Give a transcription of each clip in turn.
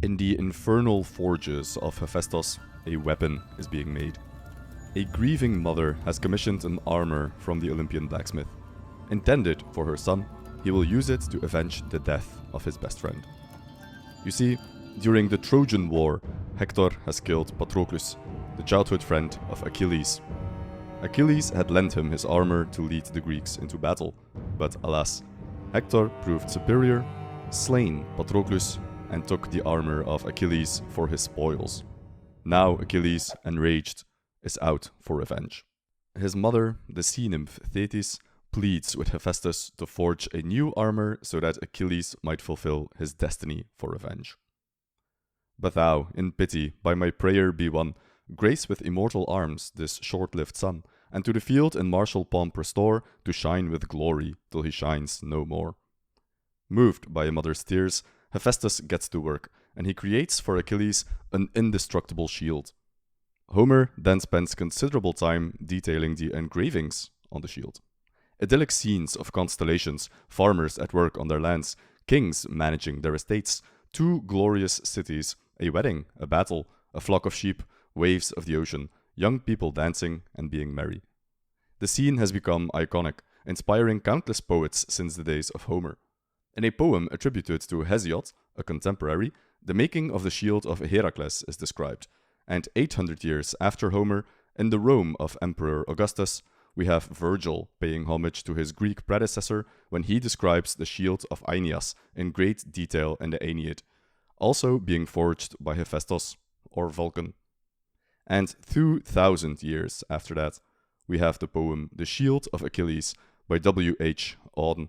In the infernal forges of Hephaestus, a weapon is being made. A grieving mother has commissioned an armor from the Olympian blacksmith. Intended for her son, he will use it to avenge the death of his best friend. You see, during the Trojan War, Hector has killed Patroclus, the childhood friend of Achilles. Achilles had lent him his armor to lead the Greeks into battle, but alas, Hector proved superior, slain Patroclus, and took the armor of Achilles for his spoils. Now Achilles, enraged, is out for revenge. His mother, the sea nymph Thetis, pleads with Hephaestus to forge a new armor so that Achilles might fulfill his destiny for revenge. But thou, in pity, by my prayer be won, grace with immortal arms this short-lived son, and to the field in martial pomp restore, to shine with glory till he shines no more. Moved by a mother's tears, Hephaestus gets to work, and he creates for Achilles an indestructible shield. Homer then spends considerable time detailing the engravings on the shield. Idyllic scenes of constellations, farmers at work on their lands, kings managing their estates, two glorious cities, a wedding, a battle, a flock of sheep, waves of the ocean, young people dancing and being merry. The scene has become iconic, inspiring countless poets since the days of Homer. In a poem attributed to Hesiod, a contemporary, the making of the shield of Heracles is described, and 800 years after Homer, in the Rome of Emperor Augustus, we have Virgil paying homage to his Greek predecessor when he describes the shield of Aeneas in great detail in the Aeneid, also being forged by Hephaestus or Vulcan. And 2,000 years after that, we have the poem The Shield of Achilles by W.H. Auden.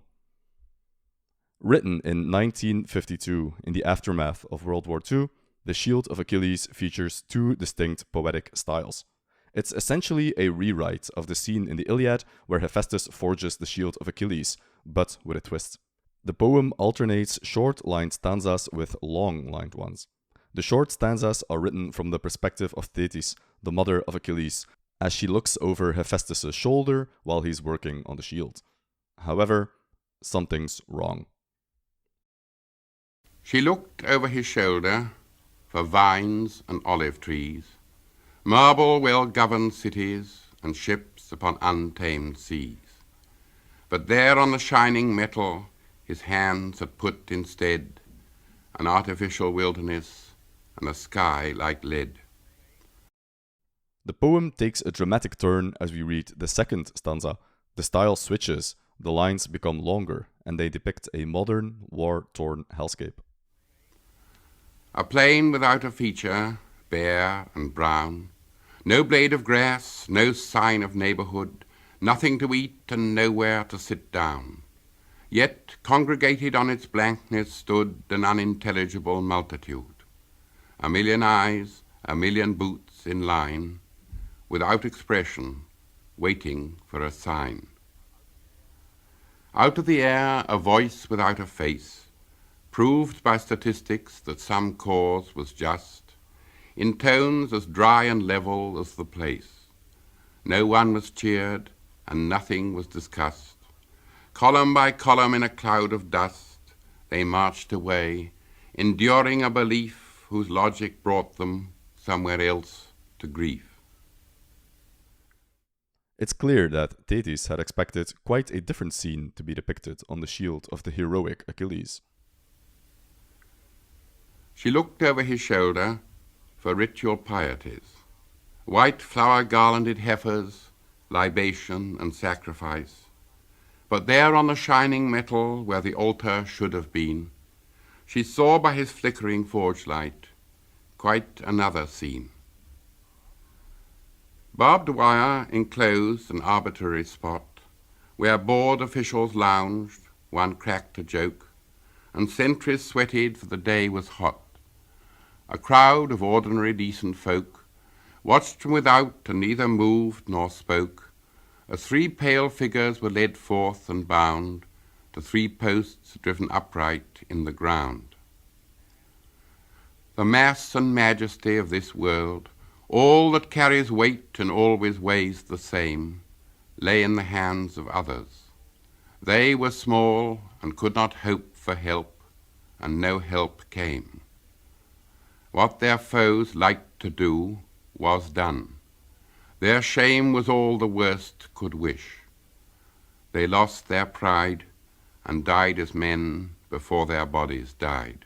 Written in 1952 in the aftermath of World War II, The Shield of Achilles features two distinct poetic styles. It's essentially a rewrite of the scene in the Iliad where Hephaestus forges the shield of Achilles, but with a twist. The poem alternates short-lined stanzas with long-lined ones. The short stanzas are written from the perspective of Thetis, the mother of Achilles, as she looks over Hephaestus' shoulder while he's working on the shield. However, something's wrong. She looked over his shoulder for vines and olive trees, marble well-governed cities, and ships upon untamed seas. But there on the shining metal his hands had put instead an artificial wilderness and a sky like lead. The poem takes a dramatic turn as we read the second stanza. The style switches, the lines become longer, and they depict a modern, war-torn hellscape. A plain without a feature, bare and brown, no blade of grass, no sign of neighborhood, nothing to eat and nowhere to sit down. Yet congregated on its blankness stood an unintelligible multitude. A million eyes, a million boots in line, without expression, waiting for a sign. Out of the air, a voice without a face, proved by statistics that some cause was just, in tones as dry and level as the place. No one was cheered, and nothing was discussed. Column by column in a cloud of dust, they marched away, enduring a belief whose logic brought them somewhere else to grief. It's clear that Thetis had expected quite a different scene to be depicted on the shield of the heroic Achilles. She looked over his shoulder for ritual pieties, white flower-garlanded heifers, libation and sacrifice. But there on the shining metal where the altar should have been, she saw by his flickering forge light quite another scene. Barbed wire enclosed an arbitrary spot where bored officials lounged, one cracked a joke, and sentries sweated for the day was hot. A crowd of ordinary decent folk watched from without and neither moved nor spoke, as three pale figures were led forth and bound to three posts driven upright in the ground. The mass and majesty of this world, all that carries weight and always weighs the same, lay in the hands of others. They were small and could not hope for help, and no help came. What their foes liked to do was done. Their shame was all the worst could wish. They lost their pride and died as men before their bodies died.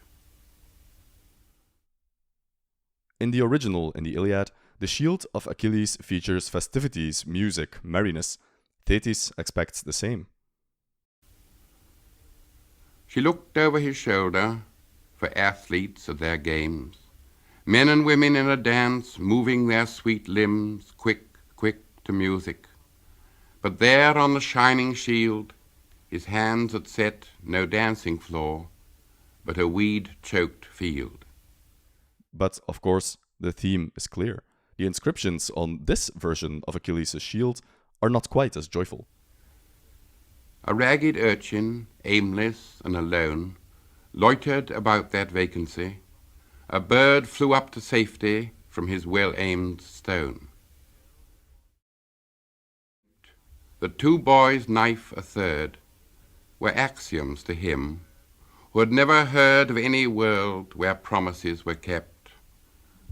In the original, in the Iliad, the shield of Achilles features festivities, music, merriness. Thetis expects the same. She looked over his shoulder for athletes at their games, men and women in a dance, moving their sweet limbs, quick, quick to music. But there on the shining shield, his hands had set no dancing floor, but a weed-choked field. But, of course, the theme is clear. The inscriptions on this version of Achilles' shield are not quite as joyful. A ragged urchin, aimless and alone, loitered about that vacancy. A bird flew up to safety from his well-aimed stone. The two boys, knife a third, were axioms to him, who had never heard of any world where promises were kept,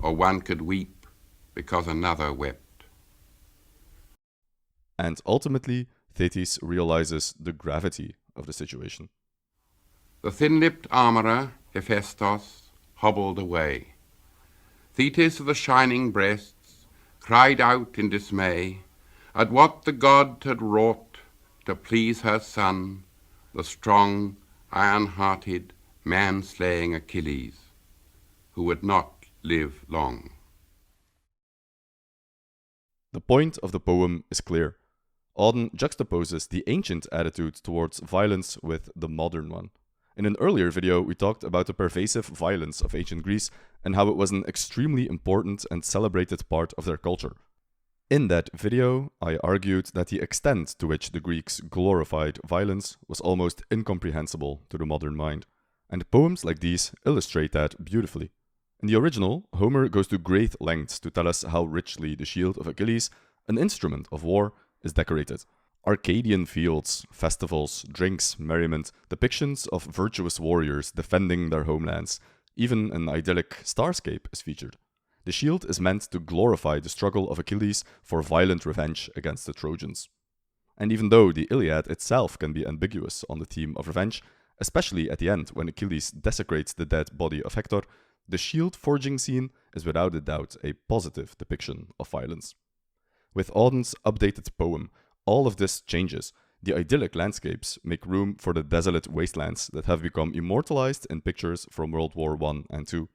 or one could weep because another wept. And ultimately, Thetis realizes the gravity of the situation. The thin-lipped armorer, Hephaestus, hobbled away. Thetis of the shining breasts cried out in dismay at what the god had wrought to please her son, the strong, iron-hearted, man-slaying Achilles, who would not live long. The point of the poem is clear. Auden juxtaposes the ancient attitude towards violence with the modern one. In an earlier video, we talked about the pervasive violence of ancient Greece and how it was an extremely important and celebrated part of their culture. In that video, I argued that the extent to which the Greeks glorified violence was almost incomprehensible to the modern mind. And poems like these illustrate that beautifully. In the original, Homer goes to great lengths to tell us how richly the shield of Achilles, an instrument of war, is decorated. Arcadian fields, festivals, drinks, merriment, depictions of virtuous warriors defending their homelands. Even an idyllic starscape is featured. The shield is meant to glorify the struggle of Achilles for violent revenge against the Trojans. And even though the Iliad itself can be ambiguous on the theme of revenge, especially at the end when Achilles desecrates the dead body of Hector, the shield forging scene is without a doubt a positive depiction of violence. With Auden's updated poem, all of this changes. The idyllic landscapes make room for the desolate wastelands that have become immortalized in pictures from World War I and II.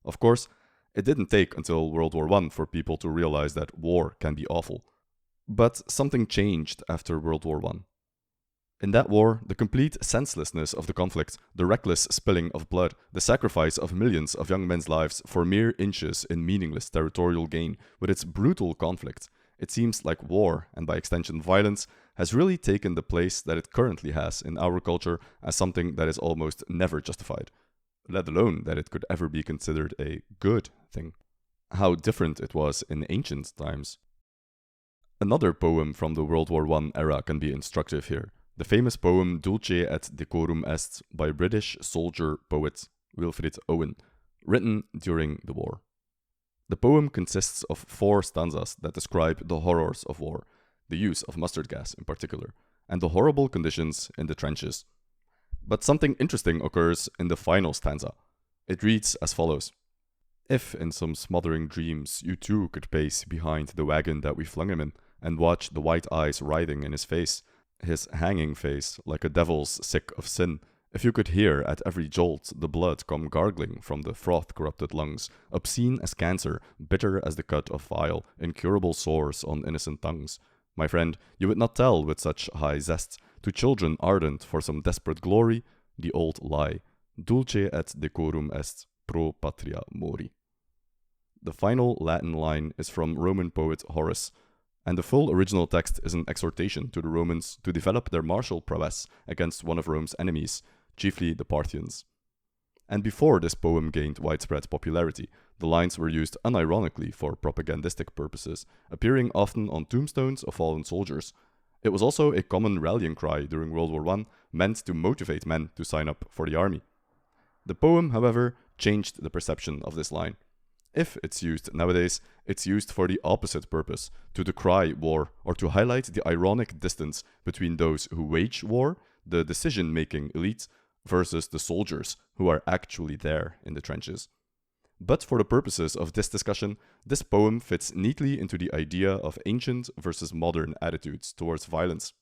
Of course, it didn't take until World War I for people to realize that war can be awful. But something changed after World War I. In that war, the complete senselessness of the conflict, the reckless spilling of blood, the sacrifice of millions of young men's lives for mere inches in meaningless territorial gain, with its brutal conflict, it seems like war, and by extension violence, has really taken the place that it currently has in our culture as something that is almost never justified, let alone that it could ever be considered a good thing. How different it was in ancient times. Another poem from the World War I era can be instructive here. The famous poem Dulce et Decorum Est by British soldier-poet Wilfred Owen, written during the war. The poem consists of 4 stanzas that describe the horrors of war, the use of mustard gas in particular, and the horrible conditions in the trenches. But something interesting occurs in the final stanza. It reads as follows. If in some smothering dreams you too could pace behind the wagon that we flung him in, and watch the white eyes writhing in his hanging face like a devil's sick of sin, if you could hear at every jolt the blood come gargling from the froth-corrupted lungs, obscene as cancer, bitter as the cut of vile, incurable sores on innocent tongues, my friend, you would not tell with such high zest to children ardent for some desperate glory the old lie, dulce et decorum est pro patria mori. The final Latin line is from Roman poet Horace, and the full original text is an exhortation to the Romans to develop their martial prowess against one of Rome's enemies, chiefly the Parthians. And before this poem gained widespread popularity, the lines were used unironically for propagandistic purposes, appearing often on tombstones of fallen soldiers. It was also a common rallying cry during World War I, meant to motivate men to sign up for the army. The poem, however, changed the perception of this line. If it's used nowadays, it's used for the opposite purpose, to decry war or to highlight the ironic distance between those who wage war, the decision-making elite, versus the soldiers who are actually there in the trenches. But for the purposes of this discussion, this poem fits neatly into the idea of ancient versus modern attitudes towards violence.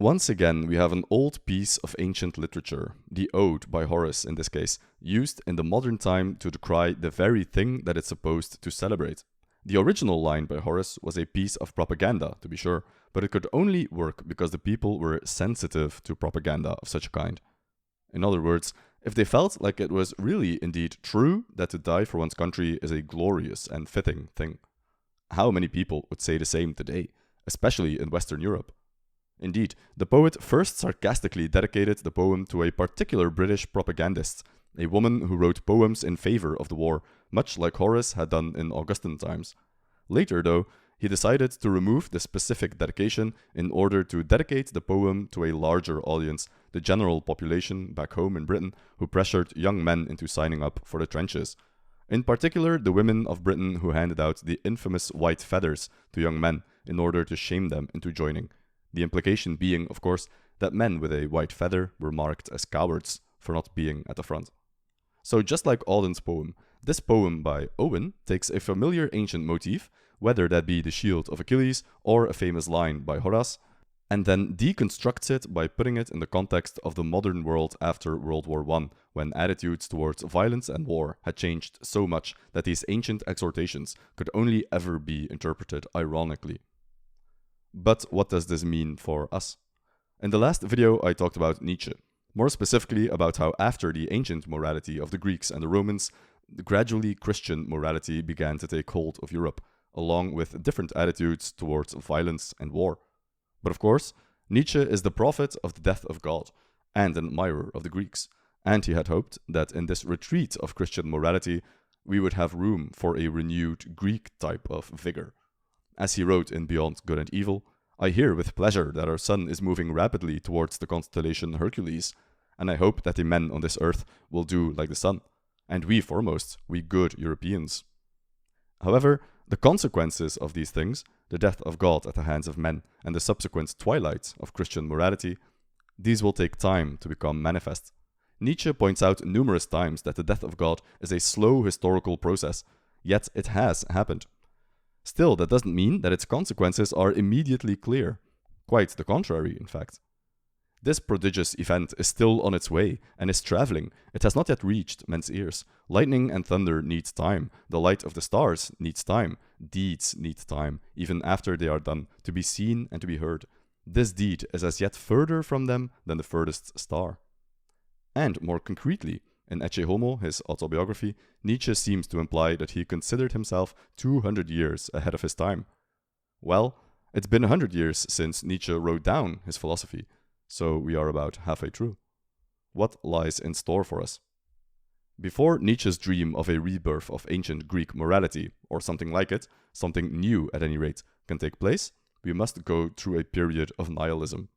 Once again, we have an old piece of ancient literature, the Ode by Horace in this case, used in the modern time to decry the very thing that it's supposed to celebrate. The original line by Horace was a piece of propaganda, to be sure, but it could only work because the people were sensitive to propaganda of such a kind. In other words, if they felt like it was really indeed true that to die for one's country is a glorious and fitting thing. How many people would say the same today, especially in Western Europe? Indeed, the poet first sarcastically dedicated the poem to a particular British propagandist, a woman who wrote poems in favor of the war, much like Horace had done in Augustan times. Later, though, he decided to remove the specific dedication in order to dedicate the poem to a larger audience, the general population back home in Britain, who pressured young men into signing up for the trenches. In particular, the women of Britain who handed out the infamous white feathers to young men in order to shame them into joining. The implication being, of course, that men with a white feather were marked as cowards for not being at the front. So just like Auden's poem, this poem by Auden takes a familiar ancient motif, whether that be the shield of Achilles or a famous line by Horace, and then deconstructs it by putting it in the context of the modern world after World War I, when attitudes towards violence and war had changed so much that these ancient exhortations could only ever be interpreted ironically. But what does this mean for us? In the last video I talked about Nietzsche, more specifically about how after the ancient morality of the Greeks and the Romans, gradually Christian morality began to take hold of Europe, along with different attitudes towards violence and war. But of course, Nietzsche is the prophet of the death of God, and an admirer of the Greeks, and he had hoped that in this retreat of Christian morality, we would have room for a renewed Greek type of vigor. As he wrote in Beyond Good and Evil, I hear with pleasure that our sun is moving rapidly towards the constellation Hercules, and I hope that the men on this earth will do like the sun, and we foremost, we good Europeans. However, the consequences of these things, the death of God at the hands of men, and the subsequent twilight of Christian morality, these will take time to become manifest. Nietzsche points out numerous times that the death of God is a slow historical process, yet it has happened. Still, that doesn't mean that its consequences are immediately clear. Quite the contrary, in fact. This prodigious event is still on its way and is traveling. It has not yet reached men's ears. Lightning and thunder need time. The light of the stars needs time. Deeds need time, even after they are done, to be seen and to be heard. This deed is as yet further from them than the furthest star. And more concretely, in Ecce Homo, his autobiography, Nietzsche seems to imply that he considered himself 200 years ahead of his time. Well, it's been 100 years since Nietzsche wrote down his philosophy, so we are about halfway through. What lies in store for us? Before Nietzsche's dream of a rebirth of ancient Greek morality, or something like it, something new at any rate, can take place, we must go through a period of nihilism.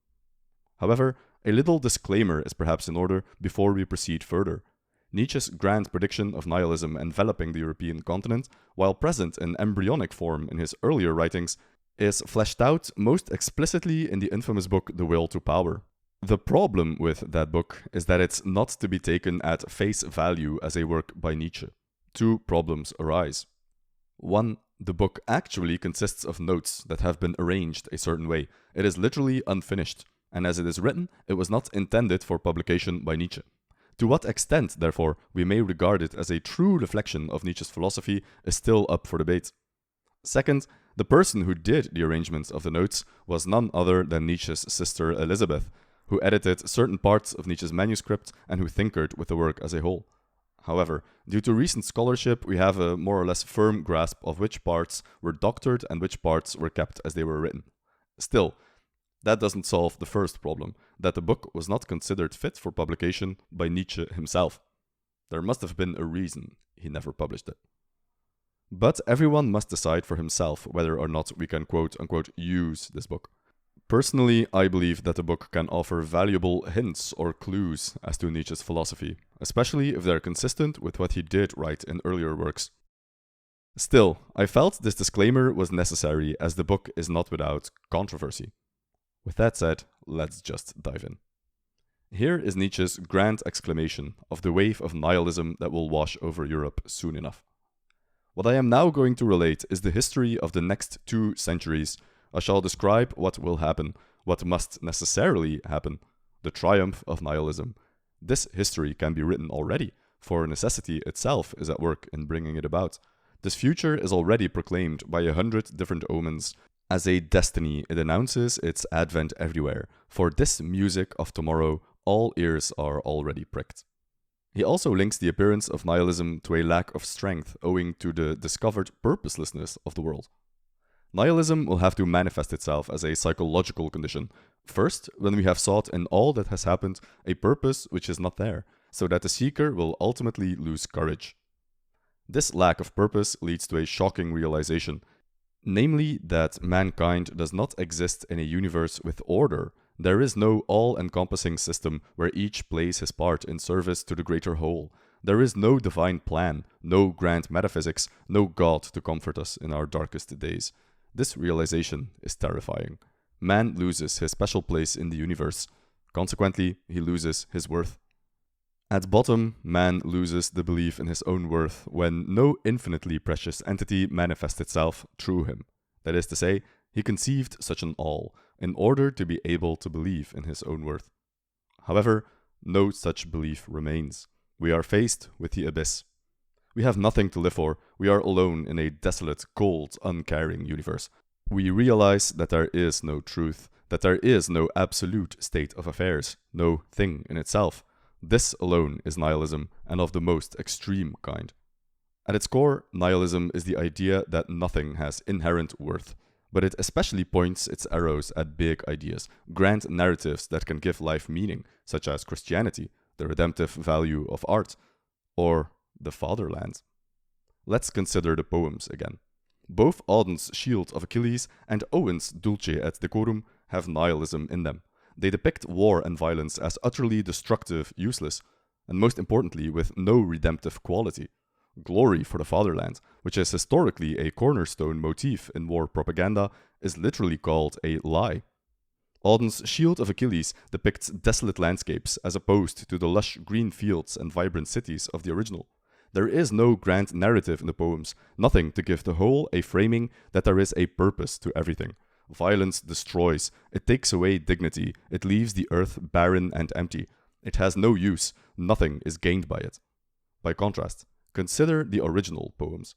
However, a little disclaimer is perhaps in order before we proceed further. Nietzsche's grand prediction of nihilism enveloping the European continent, while present in embryonic form in his earlier writings, is fleshed out most explicitly in the infamous book The Will to Power. The problem with that book is that it's not to be taken at face value as a work by Nietzsche. Two problems arise. One, the book actually consists of notes that have been arranged a certain way. It is literally unfinished, and as it is written, it was not intended for publication by Nietzsche. To what extent, therefore, we may regard it as a true reflection of Nietzsche's philosophy is still up for debate. Second, the person who did the arrangements of the notes was none other than Nietzsche's sister Elizabeth, who edited certain parts of Nietzsche's manuscript and who tinkered with the work as a whole. However, due to recent scholarship, we have a more or less firm grasp of which parts were doctored and which parts were kept as they were written. Still, that doesn't solve the first problem, that the book was not considered fit for publication by Nietzsche himself. There must have been a reason he never published it. But everyone must decide for himself whether or not we can quote-unquote use this book. Personally, I believe that the book can offer valuable hints or clues as to Nietzsche's philosophy, especially if they're consistent with what he did write in earlier works. Still, I felt this disclaimer was necessary as the book is not without controversy. With that said, let's just dive in. Here is Nietzsche's grand exclamation of the wave of nihilism that will wash over Europe soon enough. What I am now going to relate is the history of the next 2 centuries. I shall describe what will happen, what must necessarily happen, the triumph of nihilism. This history can be written already, for necessity itself is at work in bringing it about. This future is already proclaimed by 100 different omens. As a destiny, it announces its advent everywhere. For this music of tomorrow, all ears are already pricked. He also links the appearance of nihilism to a lack of strength owing to the discovered purposelessness of the world. Nihilism will have to manifest itself as a psychological condition. First, when we have sought in all that has happened a purpose which is not there, so that the seeker will ultimately lose courage. This lack of purpose leads to a shocking realization, namely that mankind does not exist in a universe with order. There is no all-encompassing system where each plays his part in service to the greater whole. There is no divine plan, no grand metaphysics, no God to comfort us in our darkest days. This realization is terrifying. Man loses his special place in the universe. Consequently, he loses his worth. At bottom, man loses the belief in his own worth when no infinitely precious entity manifests itself through him. That is to say, he conceived such an all in order to be able to believe in his own worth. However, no such belief remains. We are faced with the abyss. We have nothing to live for. We are alone in a desolate, cold, uncaring universe. We realize that there is no truth, that there is no absolute state of affairs, no thing in itself. This alone is nihilism, and of the most extreme kind. At its core, nihilism is the idea that nothing has inherent worth, but it especially points its arrows at big ideas, grand narratives that can give life meaning, such as Christianity, the redemptive value of art, or the fatherland. Let's consider the poems again. Both Auden's Shield of Achilles and Owen's Dulce et Decorum have nihilism in them. They depict war and violence as utterly destructive, useless, and most importantly, with no redemptive quality. Glory for the fatherland, which is historically a cornerstone motif in war propaganda, is literally called a lie. Auden's Shield of Achilles depicts desolate landscapes as opposed to the lush green fields and vibrant cities of the original. There is no grand narrative in the poems, nothing to give the whole a framing that there is a purpose to everything. Violence destroys, it takes away dignity, it leaves the earth barren and empty. It has no use, nothing is gained by it. By contrast, consider the original poems.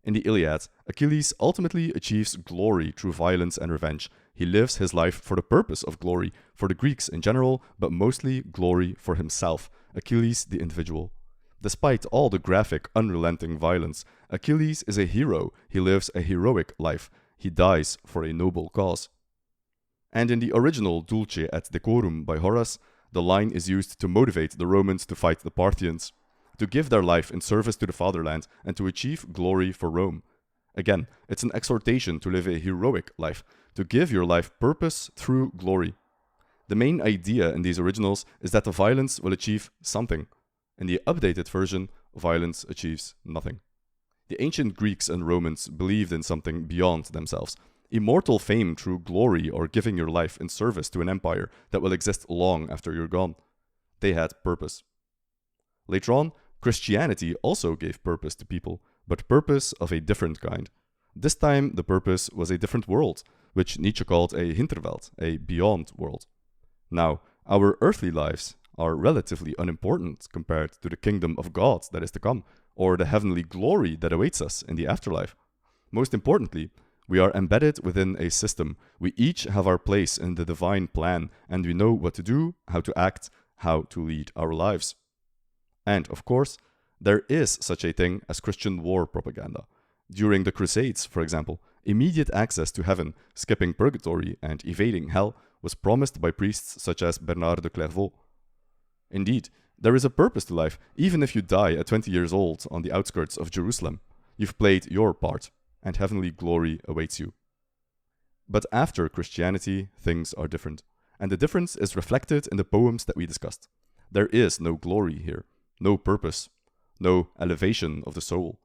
In the Iliad, Achilles ultimately achieves glory through violence and revenge. He lives his life for the purpose of glory, for the Greeks in general, but mostly glory for himself, Achilles the individual. Despite all the graphic, unrelenting violence, Achilles is a hero. He lives a heroic life. He dies for a noble cause. And in the original Dulce et Decorum by Horace, the line is used to motivate the Romans to fight the Parthians, to give their life in service to the fatherland, and to achieve glory for Rome. Again, it's an exhortation to live a heroic life, to give your life purpose through glory. The main idea in these originals is that the violence will achieve something. In the updated version, violence achieves nothing. The ancient Greeks and Romans believed in something beyond themselves. Immortal fame through glory or giving your life in service to an empire that will exist long after you're gone. They had purpose. Later on, Christianity also gave purpose to people, but purpose of a different kind. This time, the purpose was a different world, which Nietzsche called a Hinterwelt, a beyond world. Now, our earthly lives are relatively unimportant compared to the kingdom of God that is to come, or the heavenly glory that awaits us in the afterlife. Most importantly, we are embedded within a system. We each have our place in the divine plan, and we know what to do, how to act, how to lead our lives. And, of course, there is such a thing as Christian war propaganda. During the Crusades, for example, immediate access to heaven, skipping purgatory and evading hell, was promised by priests such as Bernard de Clairvaux. Indeed, there is a purpose to life, even if you die at 20 years old on the outskirts of Jerusalem. You've played your part, and heavenly glory awaits you. But after Christianity, things are different. And the difference is reflected in the poems that we discussed. There is no glory here, no purpose, no elevation of the soul.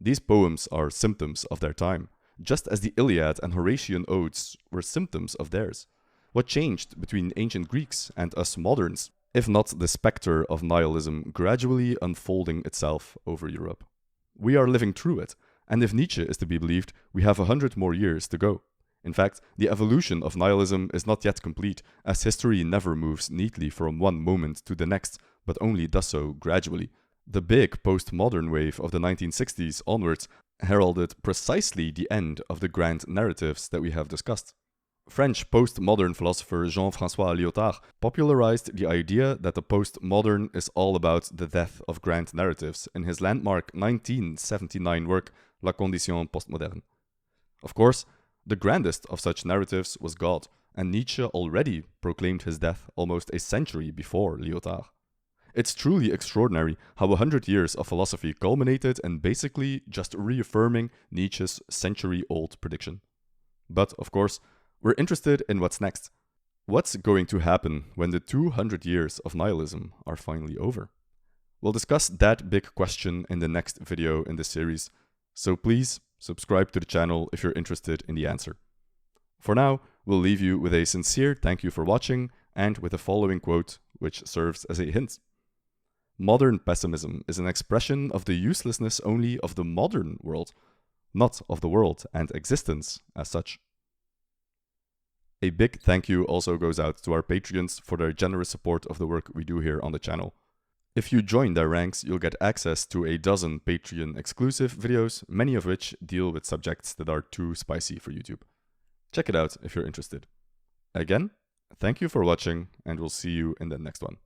These poems are symptoms of their time, just as the Iliad and Horatian odes were symptoms of theirs. What changed between ancient Greeks and us moderns, if not the specter of nihilism gradually unfolding itself over Europe? We are living through it, and if Nietzsche is to be believed, we have 100 more years to go. In fact, the evolution of nihilism is not yet complete, as history never moves neatly from one moment to the next, but only does so gradually. The big postmodern wave of the 1960s onwards heralded precisely the end of the grand narratives that we have discussed. French postmodern philosopher Jean-François Lyotard popularized the idea that the postmodern is all about the death of grand narratives in his landmark 1979 work La Condition Postmoderne. Of course, the grandest of such narratives was God, and Nietzsche already proclaimed his death almost a century before Lyotard. It's truly extraordinary how 100 years of philosophy culminated in basically just reaffirming Nietzsche's century-old prediction. But, of course, we're interested in what's next. What's going to happen when the 200 years of nihilism are finally over? We'll discuss that big question in the next video in this series, so please subscribe to the channel if you're interested in the answer. For now, we'll leave you with a sincere thank you for watching and with the following quote, which serves as a hint. Modern pessimism is an expression of the uselessness only of the modern world, not of the world and existence as such. A big thank you also goes out to our Patreons for their generous support of the work we do here on the channel. If you join their ranks, you'll get access to a dozen Patreon exclusive videos, many of which deal with subjects that are too spicy for YouTube. Check it out if you're interested. Again, thank you for watching, and we'll see you in the next one.